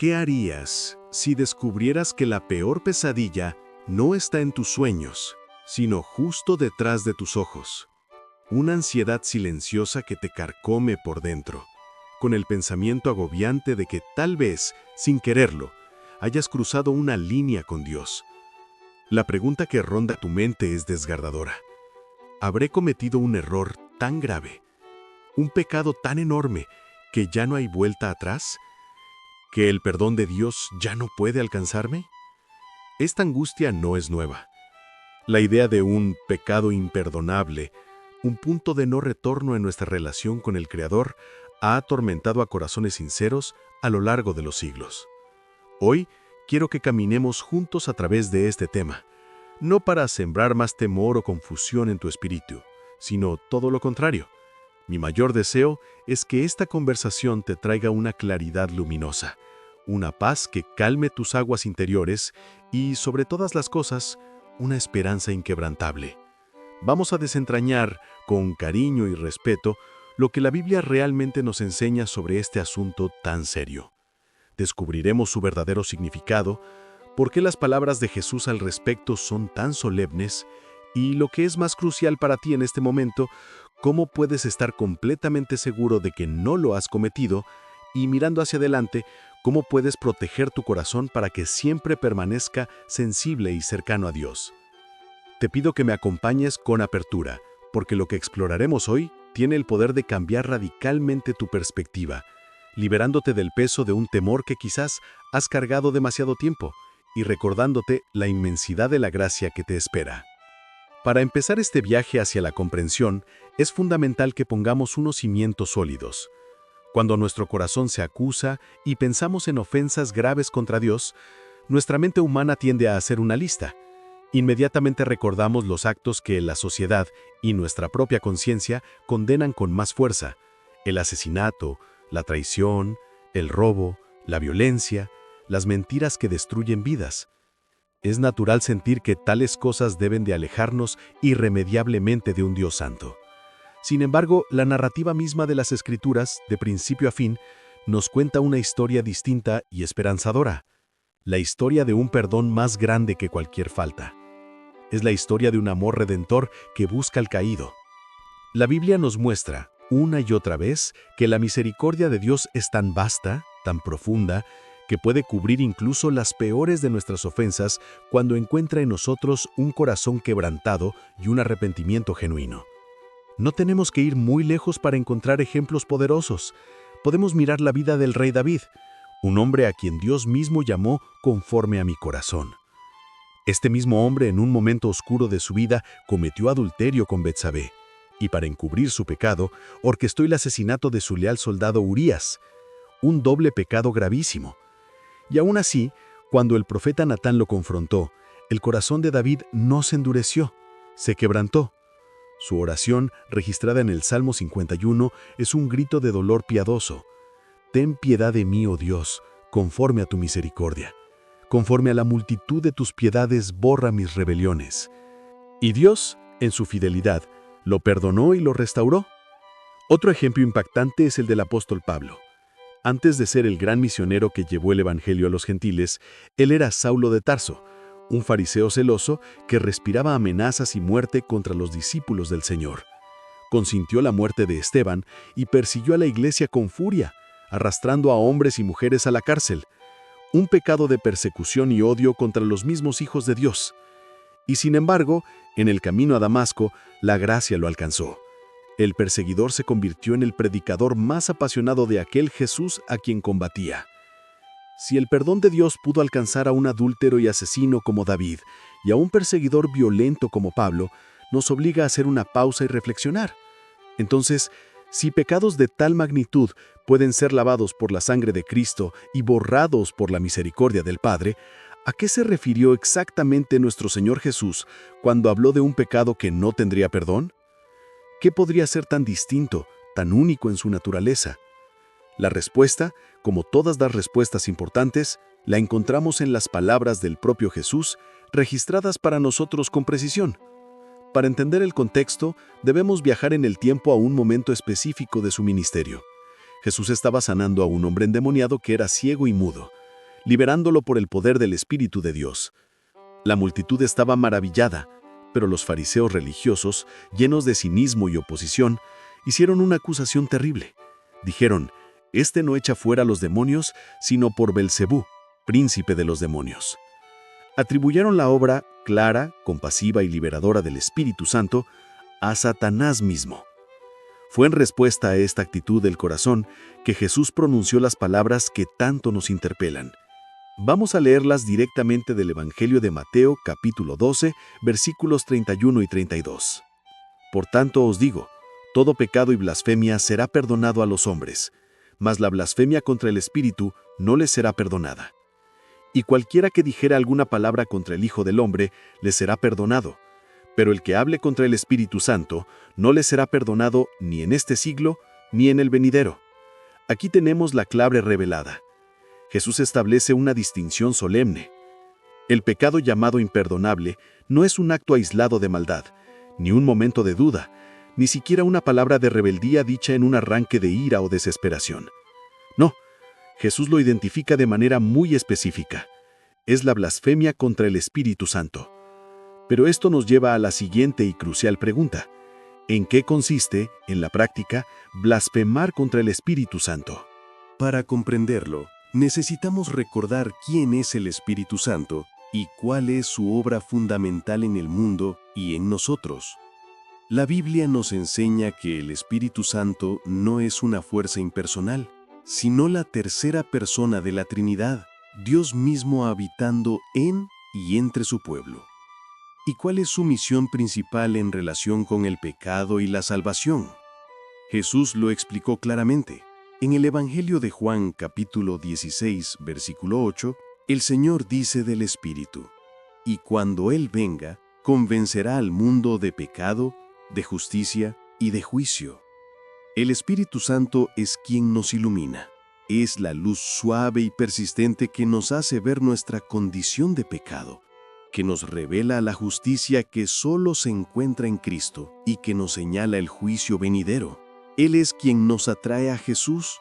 ¿Qué harías si descubrieras que la peor pesadilla no está en tus sueños, sino justo detrás de tus ojos? Una ansiedad silenciosa que te carcome por dentro, con el pensamiento agobiante de que tal vez, sin quererlo, hayas cruzado una línea con Dios. La pregunta que ronda tu mente es desgarradora. ¿Habré cometido un error tan grave, un pecado tan enorme, que ya no hay vuelta atrás? ¿Que el perdón de Dios ya no puede alcanzarme? Esta angustia no es nueva. La idea de un pecado imperdonable, un punto de no retorno en nuestra relación con el Creador, ha atormentado a corazones sinceros a lo largo de los siglos. Hoy quiero que caminemos juntos a través de este tema, no para sembrar más temor o confusión en tu espíritu, sino todo lo contrario. Mi mayor deseo es que esta conversación te traiga una claridad luminosa, una paz que calme tus aguas interiores y, sobre todas las cosas, una esperanza inquebrantable. Vamos a desentrañar, con cariño y respeto, lo que la Biblia realmente nos enseña sobre este asunto tan serio. Descubriremos su verdadero significado, por qué las palabras de Jesús al respecto son tan solemnes y, lo que es más crucial para ti en este momento, cómo puedes estar completamente seguro de que no lo has cometido y, mirando hacia adelante, cómo puedes proteger tu corazón para que siempre permanezca sensible y cercano a Dios. Te pido que me acompañes con apertura, porque lo que exploraremos hoy tiene el poder de cambiar radicalmente tu perspectiva, liberándote del peso de un temor que quizás has cargado demasiado tiempo y recordándote la inmensidad de la gracia que te espera. Para empezar este viaje hacia la comprensión, es fundamental que pongamos unos cimientos sólidos. Cuando nuestro corazón se acusa y pensamos en ofensas graves contra Dios, nuestra mente humana tiende a hacer una lista. Inmediatamente recordamos los actos que la sociedad y nuestra propia conciencia condenan con más fuerza: el asesinato, la traición, el robo, la violencia, las mentiras que destruyen vidas. Es natural sentir que tales cosas deben de alejarnos irremediablemente de un Dios santo. Sin embargo, la narrativa misma de las Escrituras, de principio a fin, nos cuenta una historia distinta y esperanzadora. La historia de un perdón más grande que cualquier falta. Es la historia de un amor redentor que busca al caído. La Biblia nos muestra, una y otra vez, que la misericordia de Dios es tan vasta, tan profunda, que puede cubrir incluso las peores de nuestras ofensas cuando encuentra en nosotros un corazón quebrantado y un arrepentimiento genuino. No tenemos que ir muy lejos para encontrar ejemplos poderosos. Podemos mirar la vida del rey David, un hombre a quien Dios mismo llamó conforme a mi corazón. Este mismo hombre, en un momento oscuro de su vida, cometió adulterio con Betsabé, y para encubrir su pecado, orquestó el asesinato de su leal soldado Urías, un doble pecado gravísimo. Y aún así, cuando el profeta Natán lo confrontó, el corazón de David no se endureció, se quebrantó. Su oración, registrada en el Salmo 51, es un grito de dolor piadoso. Ten piedad de mí, oh Dios, conforme a tu misericordia. Conforme a la multitud de tus piedades, borra mis rebeliones. Y Dios, en su fidelidad, lo perdonó y lo restauró. Otro ejemplo impactante es el del apóstol Pablo. Antes de ser el gran misionero que llevó el evangelio a los gentiles, él era Saulo de Tarso, un fariseo celoso que respiraba amenazas y muerte contra los discípulos del Señor. Consintió la muerte de Esteban y persiguió a la iglesia con furia, arrastrando a hombres y mujeres a la cárcel. Un pecado de persecución y odio contra los mismos hijos de Dios. Y sin embargo, en el camino a Damasco, la gracia lo alcanzó. El perseguidor se convirtió en el predicador más apasionado de aquel Jesús a quien combatía. Si el perdón de Dios pudo alcanzar a un adúltero y asesino como David y a un perseguidor violento como Pablo, nos obliga a hacer una pausa y reflexionar. Entonces, si pecados de tal magnitud pueden ser lavados por la sangre de Cristo y borrados por la misericordia del Padre, ¿a qué se refirió exactamente nuestro Señor Jesús cuando habló de un pecado que no tendría perdón? ¿Qué podría ser tan distinto, tan único en su naturaleza? La respuesta, como todas las respuestas importantes, la encontramos en las palabras del propio Jesús, registradas para nosotros con precisión. Para entender el contexto, debemos viajar en el tiempo a un momento específico de su ministerio. Jesús estaba sanando a un hombre endemoniado que era ciego y mudo. liberándolo por el poder del Espíritu de Dios. La multitud estaba maravillada, pero los fariseos religiosos, llenos de cinismo y oposición, hicieron una acusación terrible. Dijeron: «Este no echa fuera a los demonios, sino por Belcebú, príncipe de los demonios». Atribuyeron la obra clara, compasiva y liberadora del Espíritu Santo a Satanás mismo. Fue en respuesta a esta actitud del corazón que Jesús pronunció las palabras que tanto nos interpelan. Vamos a leerlas directamente del Evangelio de Mateo, capítulo 12, versículos 31 y 32. «Por tanto os digo, todo pecado y blasfemia será perdonado a los hombres, mas la blasfemia contra el Espíritu no les será perdonada. Y cualquiera que dijere alguna palabra contra el Hijo del Hombre, le será perdonado, pero el que hable contra el Espíritu Santo, no le será perdonado ni en este siglo, ni en el venidero». Aquí tenemos la clave revelada. Jesús establece una distinción solemne. El pecado llamado imperdonable no es un acto aislado de maldad, ni un momento de duda, ni siquiera una palabra de rebeldía dicha en un arranque de ira o desesperación. No, Jesús lo identifica de manera muy específica. Es la blasfemia contra el Espíritu Santo. Pero esto nos lleva a la siguiente y crucial pregunta: ¿en qué consiste, en la práctica, blasfemar contra el Espíritu Santo? Para comprenderlo, necesitamos recordar quién es el Espíritu Santo y cuál es su obra fundamental en el mundo y en nosotros. La Biblia nos enseña que el Espíritu Santo no es una fuerza impersonal, sino la tercera persona de la Trinidad, Dios mismo habitando en y entre su pueblo. ¿Y cuál es su misión principal en relación con el pecado y la salvación? Jesús lo explicó claramente. En el Evangelio de Juan, capítulo 16, versículo 8, el Señor dice del Espíritu: «Y cuando Él venga, convencerá al mundo de pecado, de justicia y de juicio». El Espíritu Santo es quien nos ilumina. Es la luz suave y persistente que nos hace ver nuestra condición de pecado, que nos revela la justicia que solo se encuentra en Cristo y que nos señala el juicio venidero. Él es quien nos atrae a Jesús,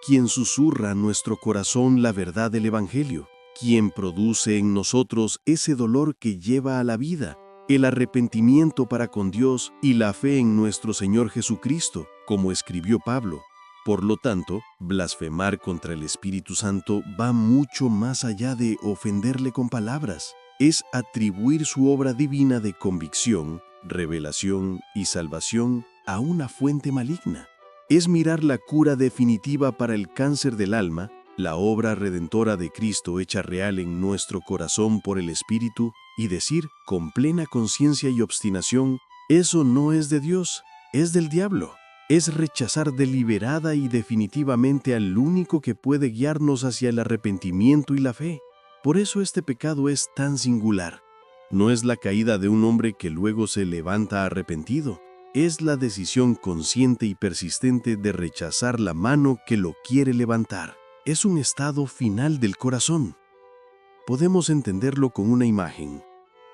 quien susurra a nuestro corazón la verdad del Evangelio, quien produce en nosotros ese dolor que lleva a la vida, el arrepentimiento para con Dios y la fe en nuestro Señor Jesucristo, como escribió Pablo. Por lo tanto, blasfemar contra el Espíritu Santo va mucho más allá de ofenderle con palabras. Es atribuir su obra divina de convicción, revelación y salvación a una fuente maligna. Es mirar la cura definitiva para el cáncer del alma, la obra redentora de Cristo hecha real en nuestro corazón por el Espíritu, y decir con plena conciencia y obstinación: «Eso no es de Dios, es del diablo». Es rechazar deliberada y definitivamente al único que puede guiarnos hacia el arrepentimiento y la fe. Por eso este pecado es tan singular. No es la caída de un hombre que luego se levanta arrepentido. Es la decisión consciente y persistente de rechazar la mano que lo quiere levantar. Es un estado final del corazón. Podemos entenderlo con una imagen.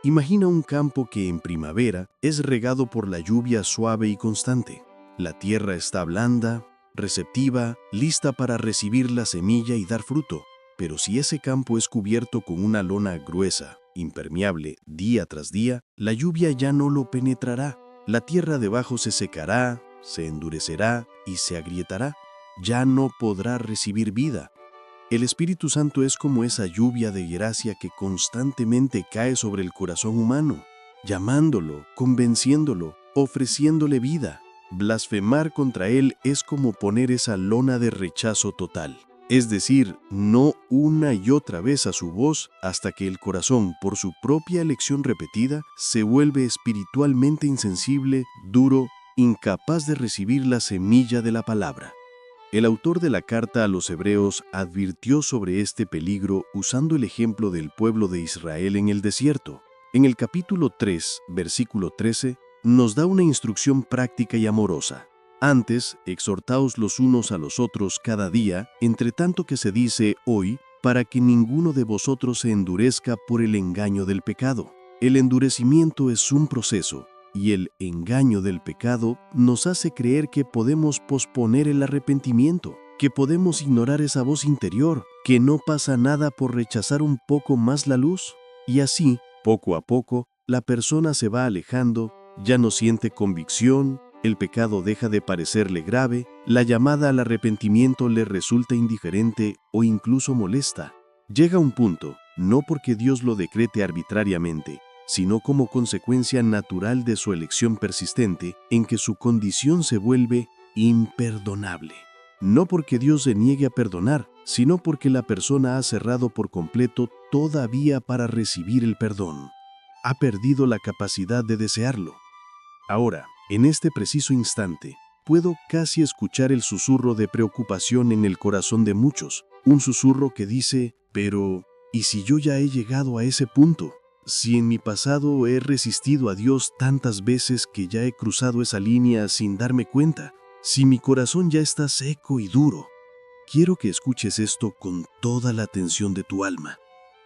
Imagina un campo que en primavera es regado por la lluvia suave y constante. La tierra está blanda, receptiva, lista para recibir la semilla y dar fruto. Pero si ese campo es cubierto con una lona gruesa, impermeable, día tras día, la lluvia ya no lo penetrará. La tierra debajo se secará, se endurecerá y se agrietará. Ya no podrá recibir vida. El Espíritu Santo es como esa lluvia de gracia que constantemente cae sobre el corazón humano, llamándolo, convenciéndolo, ofreciéndole vida. Blasfemar contra Él es como poner esa lona de rechazo total. Es decir, no una y otra vez a su voz hasta que el corazón, por su propia elección repetida, se vuelve espiritualmente insensible, duro, incapaz de recibir la semilla de la palabra. El autor de la carta a los Hebreos advirtió sobre este peligro usando el ejemplo del pueblo de Israel en el desierto. En el capítulo 3, versículo 13, nos da una instrucción práctica y amorosa. Antes, exhortaos los unos a los otros cada día, entre tanto que se dice hoy, para que ninguno de vosotros se endurezca por el engaño del pecado. El endurecimiento es un proceso, y el engaño del pecado nos hace creer que podemos posponer el arrepentimiento. que podemos ignorar esa voz interior, que no pasa nada por rechazar un poco más la luz. Y así, poco a poco, la persona se va alejando, ya no siente convicción, el pecado deja de parecerle grave, la llamada al arrepentimiento le resulta indiferente o incluso molesta. Llega un punto, no porque Dios lo decrete arbitrariamente, sino como consecuencia natural de su elección persistente, en que su condición se vuelve imperdonable. No porque Dios se niegue a perdonar, sino porque la persona ha cerrado por completo toda vía para recibir el perdón. Ha perdido la capacidad de desearlo. Ahora, en este preciso instante, puedo casi escuchar el susurro de preocupación en el corazón de muchos, un susurro que dice, pero, ¿y si yo ya he llegado a ese punto? Si en mi pasado he resistido a Dios tantas veces que ya he cruzado esa línea sin darme cuenta, si mi corazón ya está seco y duro. Quiero que escuches esto con toda la atención de tu alma.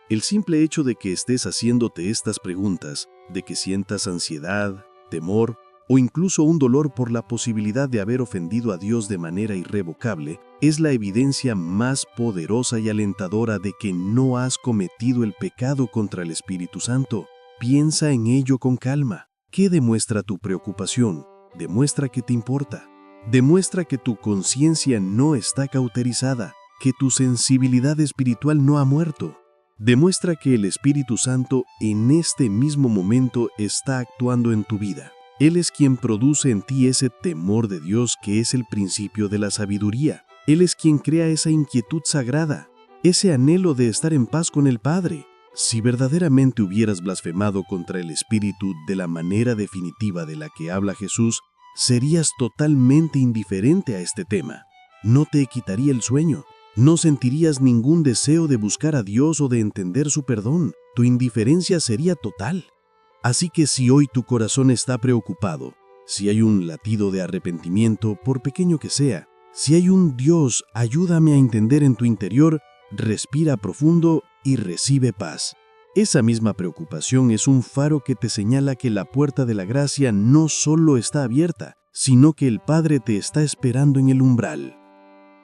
El simple hecho de que estés haciéndote estas preguntas, de que sientas ansiedad, temor o incluso un dolor por la posibilidad de haber ofendido a Dios de manera irrevocable, es la evidencia más poderosa y alentadora de que no has cometido el pecado contra el Espíritu Santo. Piensa en ello con calma. ¿Qué demuestra tu preocupación? Demuestra que te importa. Demuestra que tu conciencia no está cauterizada, que tu sensibilidad espiritual no ha muerto. Demuestra que el Espíritu Santo en este mismo momento está actuando en tu vida. Él es quien produce en ti ese temor de Dios que es el principio de la sabiduría. Él es quien crea esa inquietud sagrada, ese anhelo de estar en paz con el Padre. Si verdaderamente hubieras blasfemado contra el Espíritu de la manera definitiva de la que habla Jesús, serías totalmente indiferente a este tema. No te quitaría el sueño. No sentirías ningún deseo de buscar a Dios o de entender su perdón. Tu indiferencia sería total. Así que si hoy tu corazón está preocupado, si hay un latido de arrepentimiento, por pequeño que sea, si hay un Dios, ayúdame a entender en tu interior, respira profundo y recibe paz. Esa misma preocupación es un faro que te señala que la puerta de la gracia no solo está abierta, sino que el Padre te está esperando en el umbral.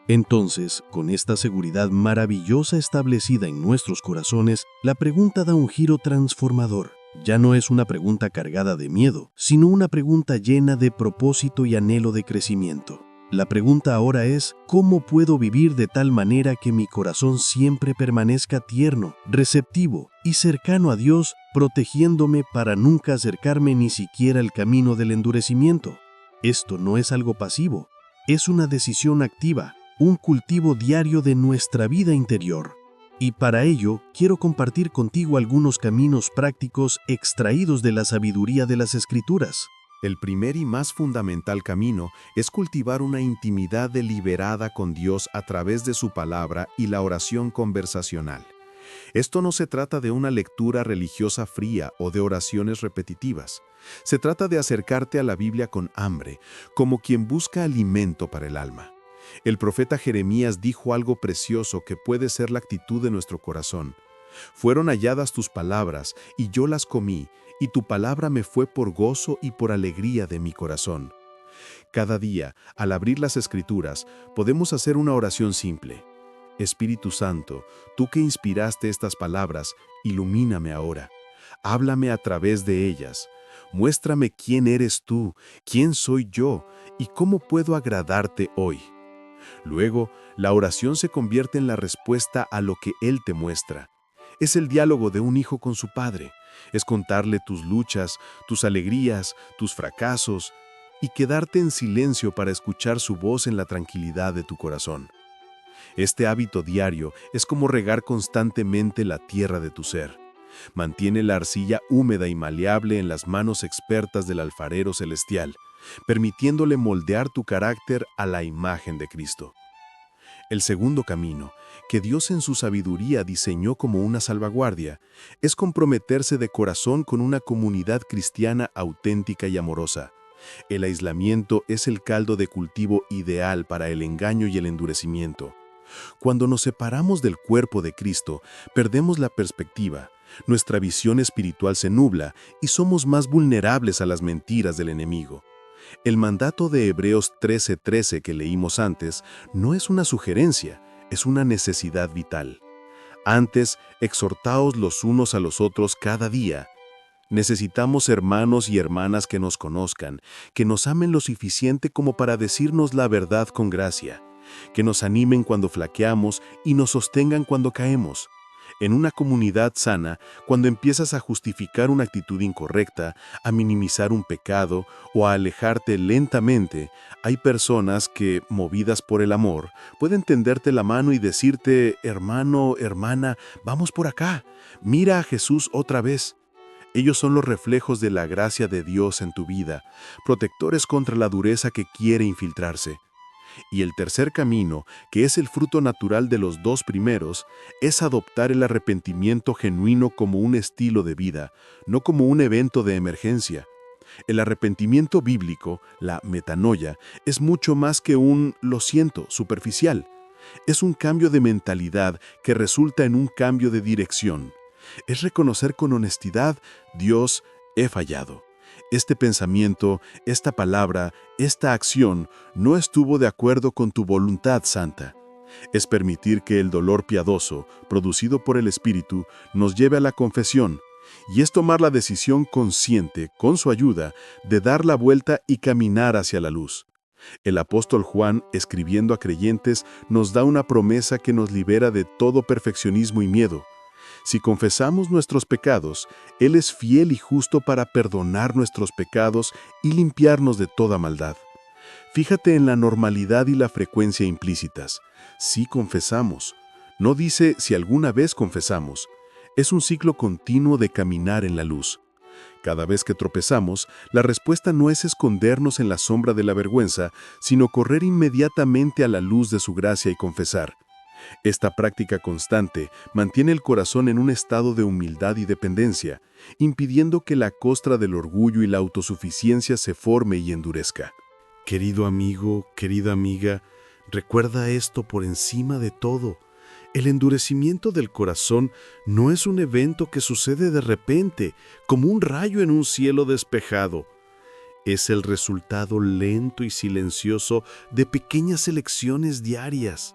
Entonces, con esta seguridad maravillosa establecida en nuestros corazones, la pregunta da un giro transformador. Ya no es una pregunta cargada de miedo, sino una pregunta llena de propósito y anhelo de crecimiento. La pregunta ahora es, ¿cómo puedo vivir de tal manera que mi corazón siempre permanezca tierno, receptivo y cercano a Dios, protegiéndome para nunca acercarme ni siquiera al camino del endurecimiento? Esto no es algo pasivo, es una decisión activa, un cultivo diario de nuestra vida interior. Y para ello, quiero compartir contigo algunos caminos prácticos extraídos de la sabiduría de las Escrituras. El primer y más fundamental camino es cultivar una intimidad deliberada con Dios a través de su palabra y la oración conversacional. Esto no se trata de una lectura religiosa fría o de oraciones repetitivas. Se trata de acercarte a la Biblia con hambre, como quien busca alimento para el alma. El profeta Jeremías dijo algo precioso que puede ser la actitud de nuestro corazón. Fueron halladas tus palabras, y yo las comí, y tu palabra me fue por gozo y por alegría de mi corazón. Cada día, al abrir las Escrituras, podemos hacer una oración simple. Espíritu Santo, tú que inspiraste estas palabras, ilumíname ahora. Háblame a través de ellas. Muéstrame quién eres tú, quién soy yo, y cómo puedo agradarte hoy. Luego, la oración se convierte en la respuesta a lo que Él te muestra. Es el diálogo de un hijo con su padre. Es contarle tus luchas, tus alegrías, tus fracasos, y quedarte en silencio para escuchar su voz en la tranquilidad de tu corazón. Este hábito diario es como regar constantemente la tierra de tu ser. Mantiene la arcilla húmeda y maleable en las manos expertas del alfarero celestial, permitiéndole moldear tu carácter a la imagen de Cristo. El segundo camino, que Dios en su sabiduría diseñó como una salvaguardia, es comprometerse de corazón con una comunidad cristiana auténtica y amorosa. El aislamiento es el caldo de cultivo ideal para el engaño y el endurecimiento. Cuando nos separamos del cuerpo de Cristo, perdemos la perspectiva, nuestra visión espiritual se nubla y somos más vulnerables a las mentiras del enemigo. El mandato de Hebreos 13:13 que leímos antes no es una sugerencia, es una necesidad vital. Antes, exhortaos los unos a los otros cada día. Necesitamos hermanos y hermanas que nos conozcan, que nos amen lo suficiente como para decirnos la verdad con gracia, que nos animen cuando flaqueamos y nos sostengan cuando caemos. En una comunidad sana, cuando empiezas a justificar una actitud incorrecta, a minimizar un pecado o a alejarte lentamente, hay personas que, movidas por el amor, pueden tenderte la mano y decirte, hermano, hermana, vamos por acá, mira a Jesús otra vez. Ellos son los reflejos de la gracia de Dios en tu vida, protectores contra la dureza que quiere infiltrarse. Y el tercer camino, que es el fruto natural de los dos primeros, es adoptar el arrepentimiento genuino como un estilo de vida, no como un evento de emergencia. El arrepentimiento bíblico, la metanoia, es mucho más que un lo siento superficial. Es un cambio de mentalidad que resulta en un cambio de dirección. Es reconocer con honestidad, Dios, he fallado. Este pensamiento, esta palabra, esta acción no estuvo de acuerdo con tu voluntad santa. Es permitir que el dolor piadoso, producido por el Espíritu, nos lleve a la confesión, y es tomar la decisión consciente, con su ayuda, de dar la vuelta y caminar hacia la luz. El apóstol Juan, escribiendo a creyentes, nos da una promesa que nos libera de todo perfeccionismo y miedo. Si confesamos nuestros pecados, Él es fiel y justo para perdonar nuestros pecados y limpiarnos de toda maldad. Fíjate en la normalidad y la frecuencia implícitas. Sí confesamos. No dice si alguna vez confesamos. Es un ciclo continuo de caminar en la luz. Cada vez que tropezamos, la respuesta no es escondernos en la sombra de la vergüenza, sino correr inmediatamente a la luz de su gracia y confesar. Esta práctica constante mantiene el corazón en un estado de humildad y dependencia, impidiendo que la costra del orgullo y la autosuficiencia se forme y endurezca. Querido amigo, querida amiga, recuerda esto por encima de todo. El endurecimiento del corazón no es un evento que sucede de repente, como un rayo en un cielo despejado. Es el resultado lento y silencioso de pequeñas elecciones diarias.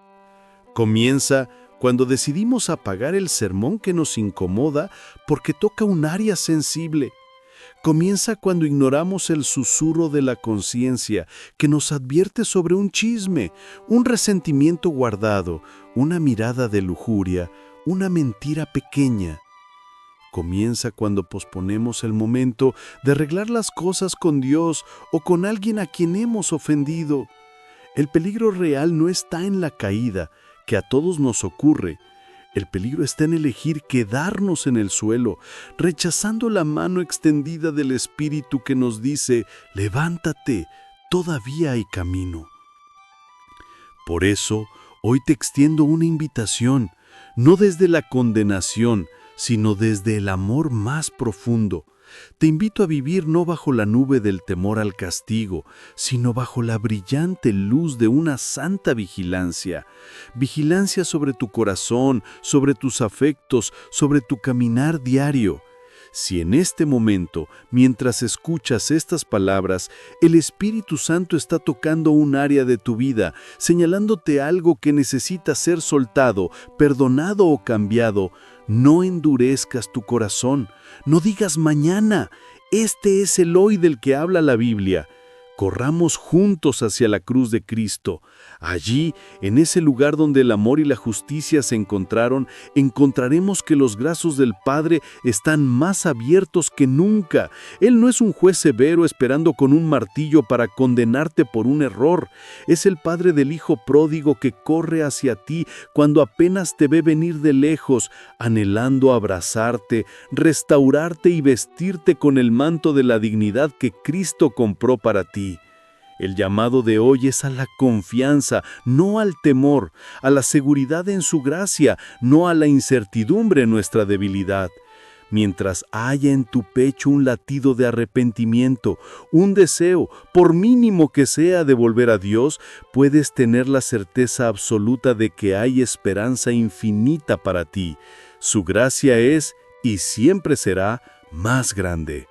Comienza cuando decidimos apagar el sermón que nos incomoda porque toca un área sensible. Comienza cuando ignoramos el susurro de la conciencia que nos advierte sobre un chisme, un resentimiento guardado, una mirada de lujuria, una mentira pequeña. Comienza cuando posponemos el momento de arreglar las cosas con Dios o con alguien a quien hemos ofendido. El peligro real no está en la caída, que a todos nos ocurre. El peligro está en elegir quedarnos en el suelo, rechazando la mano extendida del Espíritu que nos dice, levántate, todavía hay camino. Por eso, hoy te extiendo una invitación, no desde la condenación, sino desde el amor más profundo. Te invito a vivir no bajo la nube del temor al castigo, sino bajo la brillante luz de una santa vigilancia. Vigilancia sobre tu corazón, sobre tus afectos, sobre tu caminar diario. Si en este momento, mientras escuchas estas palabras, el Espíritu Santo está tocando un área de tu vida, señalándote algo que necesita ser soltado, perdonado o cambiado, no endurezcas tu corazón, no digas mañana, este es el hoy del que habla la Biblia. Corramos juntos hacia la cruz de Cristo. Allí, en ese lugar donde el amor y la justicia se encontraron, encontraremos que los brazos del Padre están más abiertos que nunca. Él no es un juez severo esperando con un martillo para condenarte por un error. Es el Padre del Hijo pródigo que corre hacia ti cuando apenas te ve venir de lejos, anhelando abrazarte, restaurarte y vestirte con el manto de la dignidad que Cristo compró para ti. El llamado de hoy es a la confianza, no al temor, a la seguridad en su gracia, no a la incertidumbre en nuestra debilidad. Mientras haya en tu pecho un latido de arrepentimiento, un deseo, por mínimo que sea, de volver a Dios, puedes tener la certeza absoluta de que hay esperanza infinita para ti. Su gracia es y siempre será más grande.